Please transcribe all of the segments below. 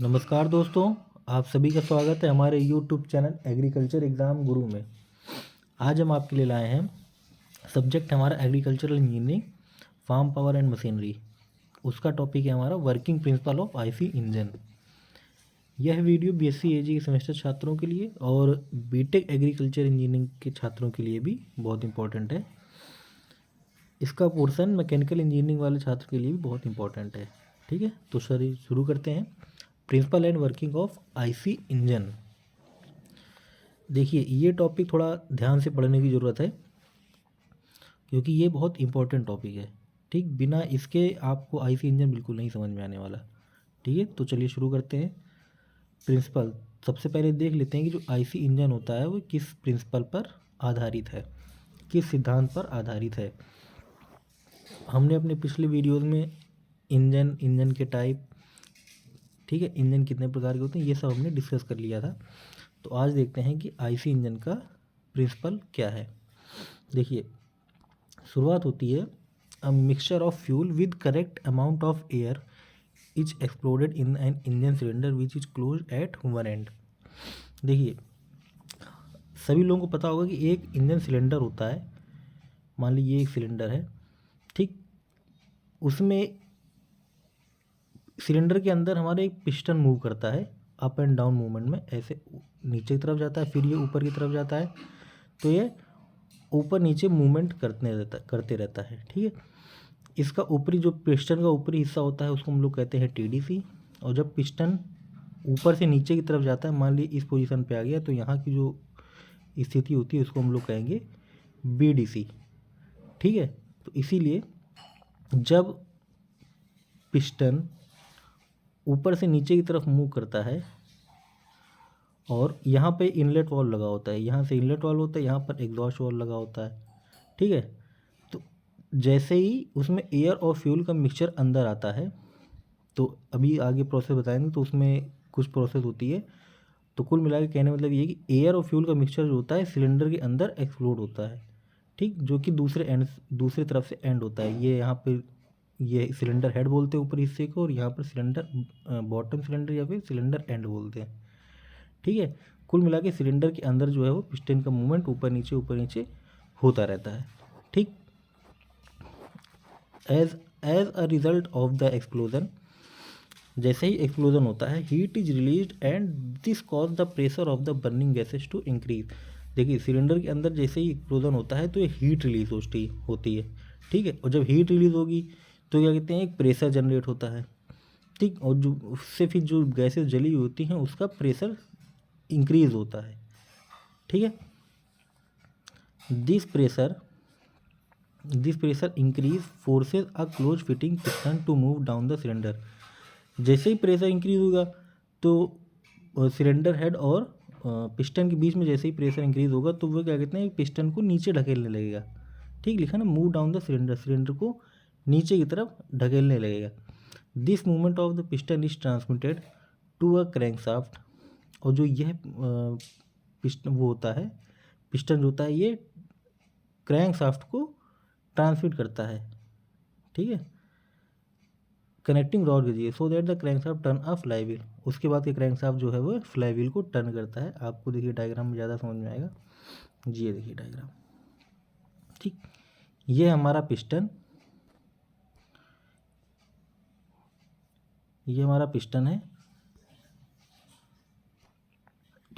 नमस्कार दोस्तों, आप सभी का स्वागत है हमारे YouTube चैनल एग्रीकल्चर एग्ज़ाम गुरु में। आज हम आपके लिए लाए हैं सब्जेक्ट हमारा agricultural engineering, farm power and machinery. उसका टॉपिक है हमारा working principle of IC engine. यह वीडियो बीएससी एजी के सेमेस्टर छात्रों के लिए और बीटेक एग्रीकल्चर इंजीनियरिंग के छात्रों के लिए भी बहुत इंपॉर्टेंट है। इसका पोर्शन मैकेनिकल इंजीनियरिंग वाले छात्र के लिए भी बहुत इंपॉर्टेंट है। ठीक है, तो सर शुरू करते हैं। Principle and working of IC engine. देखिए, ये टॉपिक थोड़ा ध्यान से पढ़ने की ज़रूरत है क्योंकि ये बहुत इंपॉर्टेंट टॉपिक है। ठीक, बिना इसके आपको आईसी इंजन बिल्कुल नहीं समझ में आने वाला। ठीक है, तो चलिए शुरू करते हैं। प्रिंसिपल, सबसे पहले देख लेते हैं कि जो आईसी इंजन होता है वो किस प्रिंसिपल पर आधारित है, किस सिद्धांत पर आधारित है। हमने अपने पिछले वीडियोज़ में इंजन के टाइप, ठीक है, इंजन कितने प्रकार के होते हैं, ये सब हमने डिस्कस कर लिया था। तो आज देखते हैं कि आईसी इंजन का प्रिंसिपल क्या है। देखिए, शुरुआत होती है, a mixture of fuel with correct amount of air is exploded in an engine cylinder which is close eight one and. देखिए, सभी लोगों को पता होगा कि एक इंजन सिलेंडर होता है। मान लीजिए ये एक सिलेंडर है, ठीक, उसमें सिलेंडर के अंदर हमारे एक पिस्टन मूव करता है अप एंड डाउन मूवमेंट में, ऐसे नीचे की तरफ जाता है, फिर ये ऊपर की तरफ जाता है। तो ये ऊपर नीचे मूवमेंट करते रहता है। ठीक है, इसका ऊपरी जो पिस्टन का ऊपरी हिस्सा होता है उसको हम लोग कहते हैं टीडीसी। और जब पिस्टन ऊपर से नीचे की तरफ जाता है, मान ली इस पोजीशन पे आ गया, तो यहाँ की जो स्थिति होती है उसको हम लोग कहेंगे बीडीसी। ठीक है, तो इसीलिए जब पिस्टन ऊपर से नीचे की तरफ मूव करता है और यहाँ पे इनलेट वाल्व लगा होता है, यहाँ से इनलेट वाल्व होता है, यहाँ पर एग्जॉस्ट वाल्व लगा होता है। ठीक है, तो जैसे ही उसमें एयर और फ्यूल का मिक्सचर अंदर आता है, तो अभी आगे प्रोसेस बताएंगे, तो उसमें कुछ प्रोसेस होती है। तो कुल मिला के कहने मतलब ये कि एयर और फ्यूल का मिक्सचर जो होता है सिलेंडर के अंदर एक्सप्लोड होता है। ठीक, जो कि दूसरे तरफ से एंड होता है। ये यहाँ पे ये सिलेंडर हेड बोलते हैं ऊपर हिस्से को, और यहाँ पर सिलेंडर बॉटम सिलेंडर या फिर सिलेंडर एंड बोलते हैं। ठीक है, कुल मिला के सिलेंडर के अंदर जो है वो पिस्टन का मूवमेंट ऊपर नीचे होता रहता है। ठीक, as as a result of the explosion, जैसे ही एक्सप्लोजन होता है, heat is released and this cause the pressure of the burning gases to increase. देखिए, सिलेंडर के अंदर जैसे ही एक्सप्लोजन होता है तो ये हीट रिलीज होती है। ठीक है, और जब हीट रिलीज होगी तो क्या कहते हैं, एक प्रेशर जनरेट होता है। ठीक, और जो उससे फिर जो गैसेज जली हुई होती हैं उसका प्रेशर इंक्रीज होता है। ठीक है, this pressure increase forces a close fitting piston to move down the cylinder. जैसे ही प्रेशर इंक्रीज होगा तो सिलेंडर हेड और पिस्टन के बीच में जैसे ही प्रेशर इंक्रीज होगा तो वो क्या कहते हैं, पिस्टन को नीचे ढकेलने लगेगा। ठीक, लिखा ना, मूव डाउन द सिलेंडर को नीचे की तरफ ढकेलने लगेगा। This movement of the piston is transmitted to a crankshaft. और जो यह पिस्टन वो होता है, पिस्टन जो होता है ये क्रैंकशाफ्ट को ट्रांसमिट करता है। ठीक है, कनेक्टिंग रॉड के जरिए, so that the crankshaft turn a fly. उसके बाद ये क्रैंकशाफ्ट जो है वो फ्लाई व्हील को टर्न करता है। आपको देखिए डायग्राम में ज़्यादा समझ में आएगा। जी, ये देखिए डायग्राम। ठीक, ये हमारा पिस्टन, ये हमारा पिस्टन है।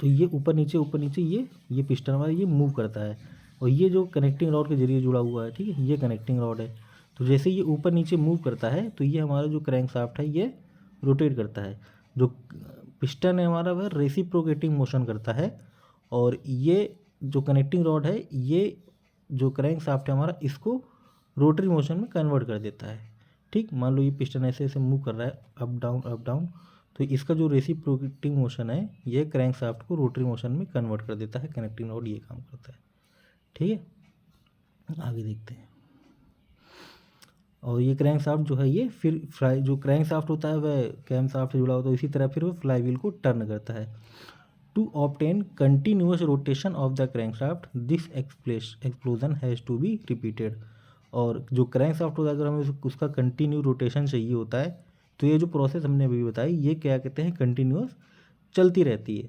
तो ये ऊपर नीचे ये पिस्टन हमारा ये मूव करता है, और ये जो कनेक्टिंग रॉड के जरिए जुड़ा हुआ है, ठीक है, ये कनेक्टिंग रॉड है। तो जैसे ये ऊपर नीचे मूव करता है तो ये हमारा जो क्रैंकशाफ्ट है ये रोटेट करता है। जो पिस्टन है हमारा वह रेसिप्रोकेटिंग मोशन करता है, और ये जो कनेक्टिंग रॉड है ये जो क्रैंकशाफ्ट है हमारा इसको रोटरी मोशन में कन्वर्ट कर देता है। ठीक, मान लो ये पिस्टन ऐसे ऐसे मूव कर रहा है अप डाउन, तो इसका जो रेसिप्रोकेटिंग मोशन है ये क्रैंकशाफ्ट को रोटरी मोशन में कन्वर्ट कर देता है। कनेक्टिंग रॉड ये काम करता है। ठीक है, आगे देखते हैं। और ये क्रैंकशाफ्ट जो है ये फिर जो क्रैंकशाफ्ट होता है वह कैमशाफ्ट से जुड़ा होता है, इसी तरह फिर वो फ्लाई व्हील को टर्न करता है। To obtain continuous rotation of the crankshaft this explosion has to be repeated. और जो क्रैंकशाफ्ट होता है अगर हमें उसका कंटिन्यू रोटेशन चाहिए होता है, तो ये जो प्रोसेस हमने अभी बताई ये क्या कहते हैं, कंटिन्यूअस चलती रहती है।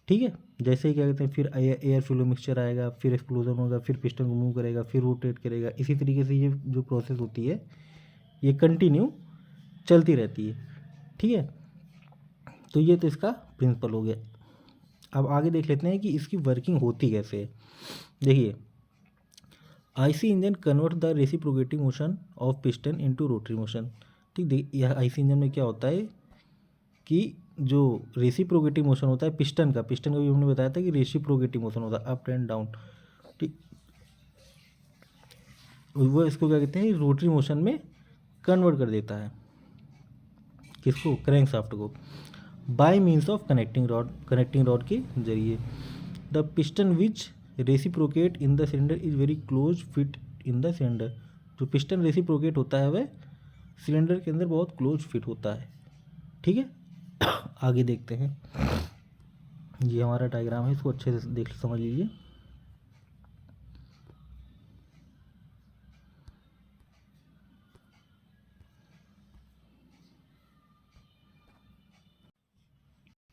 ठीक है, जैसे ही क्या कहते हैं फिर एयर फ्लो मिक्सचर आएगा, फिर एक्सप्लोजन होगा, फिर पिस्टन को मूव करेगा, फिर रोटेट करेगा, इसी तरीके से ये जो प्रोसेस होती है ये कंटिन्यू चलती रहती है। ठीक है, तो ये तो इसका प्रिंसिपल हो गया। अब आगे देख लेते हैं कि इसकी वर्किंग होती कैसे है। देखिए, IC engine convert the reciprocating motion of piston into rotary motion. ठीक, यह आईसी इंजन में क्या होता है कि जो रेसिप्रोकेटिंग मोशन होता है पिस्टन का भी हमने बताया था कि रेसिप्रोकेटिंग मोशन होता है अप एंड डाउन। ठीक, वो इसको क्या कहते हैं, रोटरी मोशन में कन्वर्ट कर देता है। किसको, क्रैंकशाफ्ट को, bye means of connecting rod के जरिए। The piston which reciprocate in the cylinder is very close fit in the cylinder. जो पिस्टन रेसिप्रोकेट होता है वह सिलेंडर के अंदर बहुत क्लोज फिट होता है। ठीक है, आगे देखते हैं। ये हमारा डायग्राम है, इसको अच्छे से देख समझ लीजिए।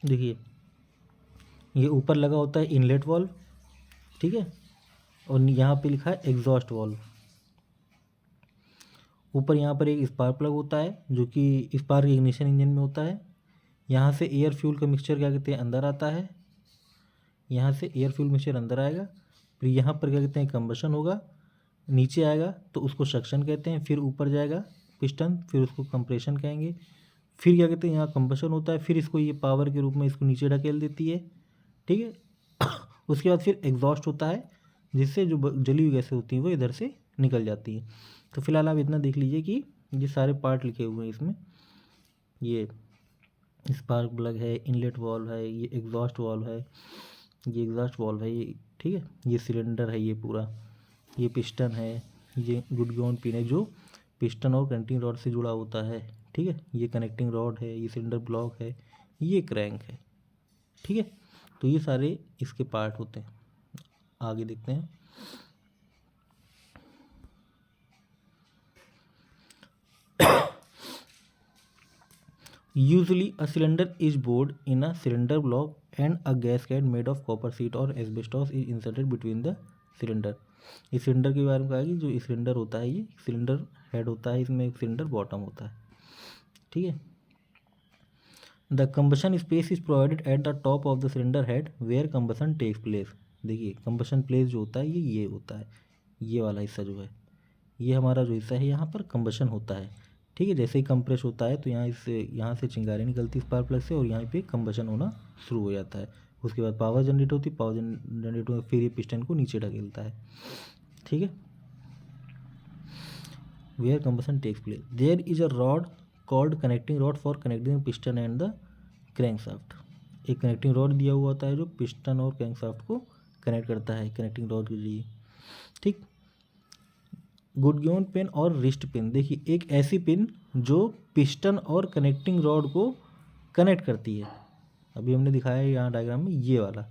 देखिए, ये ऊपर लगा होता है इनलेट वाल्व, ठीक है, और यहाँ पे लिखा है एग्जॉस्ट वाल्व। ऊपर यहाँ पर एक स्पार्क प्लग होता है जो कि स्पार्क इग्निशन इंजन में होता है। यहाँ से एयर फ्यूल का मिक्सचर क्या कहते हैं अंदर आता है, यहाँ से एयर फ्यूल मिक्सचर अंदर आएगा, फिर यहाँ पर क्या कहते हैं कंबशन होगा, नीचे आएगा तो उसको सक्शन कहते हैं, फिर ऊपर जाएगा पिस्टन, फिर उसको कंप्रेशन कहेंगे, फिर क्या कहते हैं यहाँ कंबशन होता है, फिर इसको ये पावर के रूप में इसको नीचे ढकेल देती है। ठीक है, उसके बाद फिर एग्जॉस्ट होता है जिससे जो जली हुई गैसें होती हैं वो इधर से निकल जाती हैं। तो फिलहाल आप इतना देख लीजिए कि ये सारे पार्ट लिखे हुए हैं इसमें, ये स्पार्क प्लग है, इनलेट वाल्व है, ये एग्जॉस्ट वाल्व है, ये एग्जॉस्ट वाल्व है ये, ठीक है, ये सिलेंडर है ये पूरा, ये पिस्टन है, ये गुडगॉन पिन है जो पिस्टन और कनेक्टिंग रॉड से जुड़ा होता है। ठीक है, ये कनेक्टिंग रॉड है, ये सिलेंडर ब्लॉक है, ये क्रैंक है। ठीक है, तो ये सारे इसके पार्ट होते हैं। आगे देखते हैं। Usually a cylinder is bored in a cylinder block and a gasket made of copper sheet or asbestos is inserted between the cylinder। इस सिलेंडर के बारे में कहा कि जो सिलेंडर होता है ये सिलेंडर हेड होता है, इसमें एक सिलेंडर बॉटम होता है। ठीक है, the combustion space is provided at the top of the cylinder head where combustion takes place. देखिए, कंबशन प्लेस जो होता है ये होता है, ये वाला हिस्सा जो है ये हमारा जो हिस्सा है यहाँ पर कंबशन होता है। ठीक है, जैसे ही कंप्रेस होता है तो यहाँ से चिंगारी निकलती है स्पार्क प्लग से और यहाँ पे कंबशन होना शुरू हो जाता है। उसके बाद पावर जनरेट होती है, पावर जनरेट होकर फिर ये पिस्टन को नीचे ढकेलता है। ठीक है, where combustion takes place there is a rod called connecting rod for connecting piston and the crankshaft. एक कनेक्टिंग रॉड दिया हुआ होता है जो पिस्टन और क्रैंकशाफ्ट को कनेक्ट करता है कनेक्टिंग रॉड के जरिए। ठीक, गुडगॉन पिन और रिस्ट पिन, देखिए एक ऐसी पिन जो पिस्टन और कनेक्टिंग रॉड को कनेक्ट करती है। अभी हमने दिखाया है यहाँ डायग्राम में ये वाला,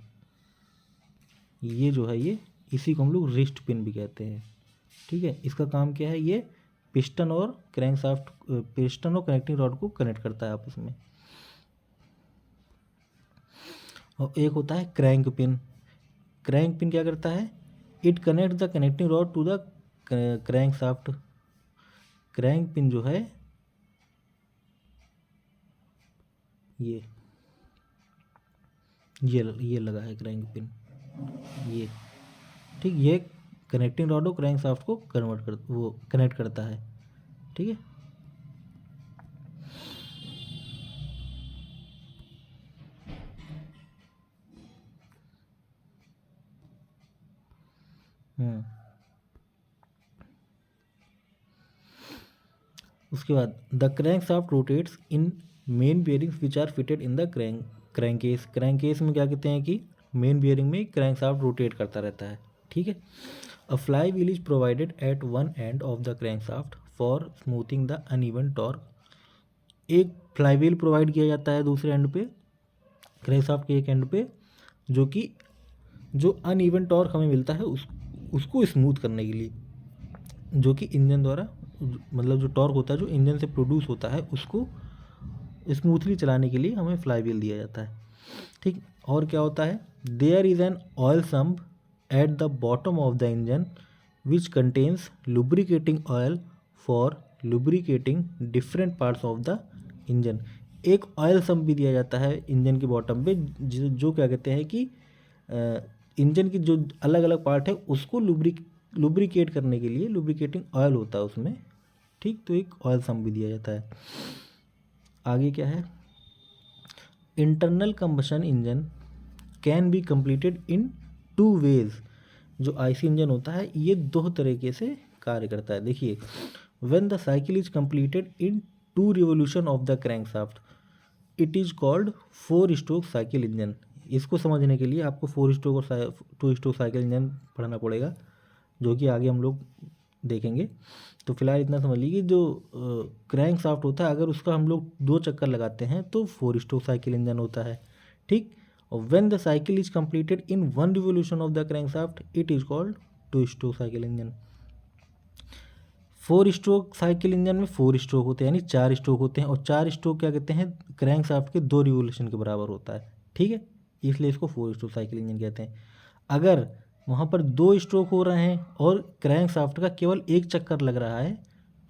ये जो है ये इसी को हम लोग रिस्ट पिन भी कहते हैं। ठीक है, इसका काम क्या है, ये पिस्टन और कनेक्टिंग रॉड को कनेक्ट करता है आपस में। और एक होता है क्रैंक पिन। क्रैंक पिन क्या करता है, it connect the connecting rod to the crank shaft. Crank pin जो है ये लगा है क्रैंक पिन ये। ठीक, ये कनेक्टिंग रॉड और क्रैंक शाफ्ट को कनेक्ट करता है। ठीक है, उसके बाद the crank shaft rotates in main bearings which are fitted in the crankcase. Crankcase में क्या कहते हैं कि मेन बियरिंग में क्रैंक शाफ्ट रोटेट करता रहता है। ठीक है, a fly wheel is provided at one end of the crank shaft for smoothing the uneven torque. एक फ्लाई व्हील प्रोवाइड किया जाता है दूसरे एंड पे, क्रैंक शाफ्ट के एक एंड पे, जो कि जो अनइवन टॉर्क हमें मिलता है उसको स्मूथ करने के लिए, जो कि इंजन द्वारा मतलब जो टॉर्क होता है जो इंजन से प्रोड्यूस होता है उसको स्मूथली चलाने के लिए हमें फ्लाईव्हील दिया जाता है। ठीक, और क्या होता है, there is an oil sump at the bottom of the engine which contains lubricating oil for lubricating different parts of the engine. एक ऑयल सम्प भी दिया जाता है इंजन के बॉटम पे, जो क्या कहते हैं कि इंजन की जो अलग अलग पार्ट है उसको लुब्रिकेट करने के लिए लुब्रिकेटिंग ऑयल होता है उसमें। ठीक, तो एक ऑयल सम्प भी दिया जाता है। आगे क्या है, internal combustion engine can be completed in 2 ways. जो आईसी इंजन होता है ये 2 तरीके से कार्य करता है। देखिए, when the cycle is completed in 2 revolution of the crankshaft it is called 4 stroke cycle engine. इसको समझने के लिए आपको 4 स्ट्रोक और 2 स्ट्रोक साइकिल इंजन पढ़ना पड़ेगा, जो कि आगे हम लोग देखेंगे। तो फिलहाल इतना समझ लीजिए कि जो क्रैंक शाफ्ट होता है अगर उसका हम लोग 2 चक्कर लगाते हैं तो 4 स्ट्रोक साइकिल इंजन होता है। ठीक, और when the cycle is completed in 1 revolution of the crank shaft it is called 2 stroke cycle engine. 4 stroke cycle engine में 4 स्ट्रोक होते हैं, यानी 4 स्ट्रोक होते हैं, और 4 स्ट्रोक क्या कहते हैं, क्रैंक शाफ्ट के 2 रिवोल्यूशन के बराबर होता है। ठीक है, इसलिए इसको 4 स्ट्रोक साइकिल इंजन कहते हैं। अगर वहाँ पर 2 स्ट्रोक हो रहे हैं और क्रैंक शाफ्ट का केवल 1 चक्कर लग रहा है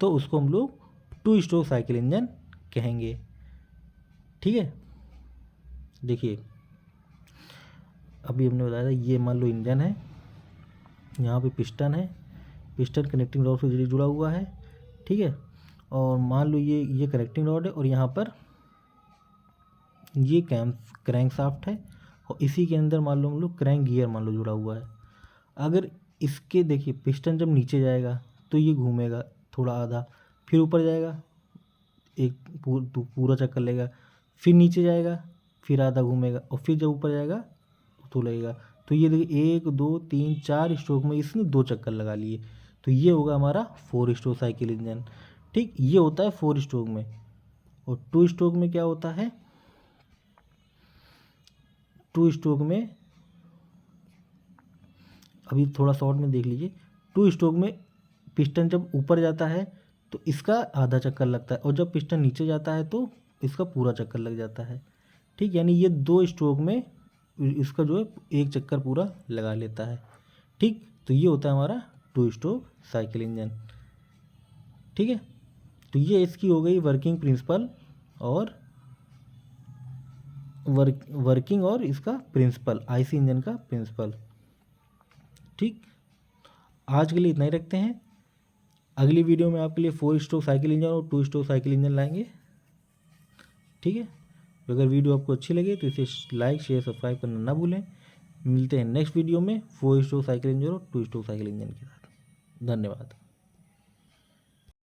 तो उसको हम लोग 2 स्ट्रोक साइकिल इंजन कहेंगे। ठीक है, देखिए अभी हमने बताया था, ये मान लो इंजन है, यहाँ पे पिस्टन है, पिस्टन कनेक्टिंग रॉड से जुड़ा हुआ है। ठीक है, और मान लो ये कनेक्टिंग रॉड है और यहाँ पर ये क्रैंक शाफ्ट है, और इसी के अंदर मान लो हम लोग क्रैंक गियर मान लो जुड़ा हुआ है। अगर इसके देखिए पिस्टन जब नीचे जाएगा तो ये घूमेगा थोड़ा आधा, फिर ऊपर जाएगा एक पूरा चक्कर लेगा, फिर नीचे जाएगा फिर आधा घूमेगा, और फिर जब ऊपर जाएगा तो लगेगा। तो ये देखिए 1 2 3 4 स्ट्रोक में इसने 2 चक्कर लगा लिए, तो ये होगा हमारा 4 स्ट्रोक साइकिल इंजन। ठीक, ये होता है 4 स्ट्रोक में। और 2 स्ट्रोक में क्या होता है, 2 स्ट्रोक में अभी थोड़ा शॉर्ट में देख लीजिए। 2 स्ट्रोक में पिस्टन जब ऊपर जाता है तो इसका आधा चक्कर लगता है, और जब पिस्टन नीचे जाता है तो इसका पूरा चक्कर लग जाता है। ठीक, यानी ये 2 स्ट्रोक में इसका जो है 1 चक्कर पूरा लगा लेता है। ठीक, तो ये होता है हमारा 2 स्ट्रोक साइकिल इंजन। ठीक है, तो ये इसकी हो गई वर्किंग प्रिंसिपल और वर्किंग और इसका प्रिंसिपल, आईसी इंजन का प्रिंसिपल। ठीक, आज के लिए इतना ही रखते हैं। अगली वीडियो में आपके लिए 4 स्ट्रोक साइकिल इंजन और 2 स्ट्रोक साइकिल इंजन लाएंगे। ठीक है, तो अगर वीडियो आपको अच्छी लगे तो इसे लाइक शेयर सब्सक्राइब करना ना भूलें। मिलते हैं नेक्स्ट वीडियो में 4 स्ट्रोक साइकिल इंजन और 2 स्ट्रोक साइकिल इंजन के साथ। धन्यवाद।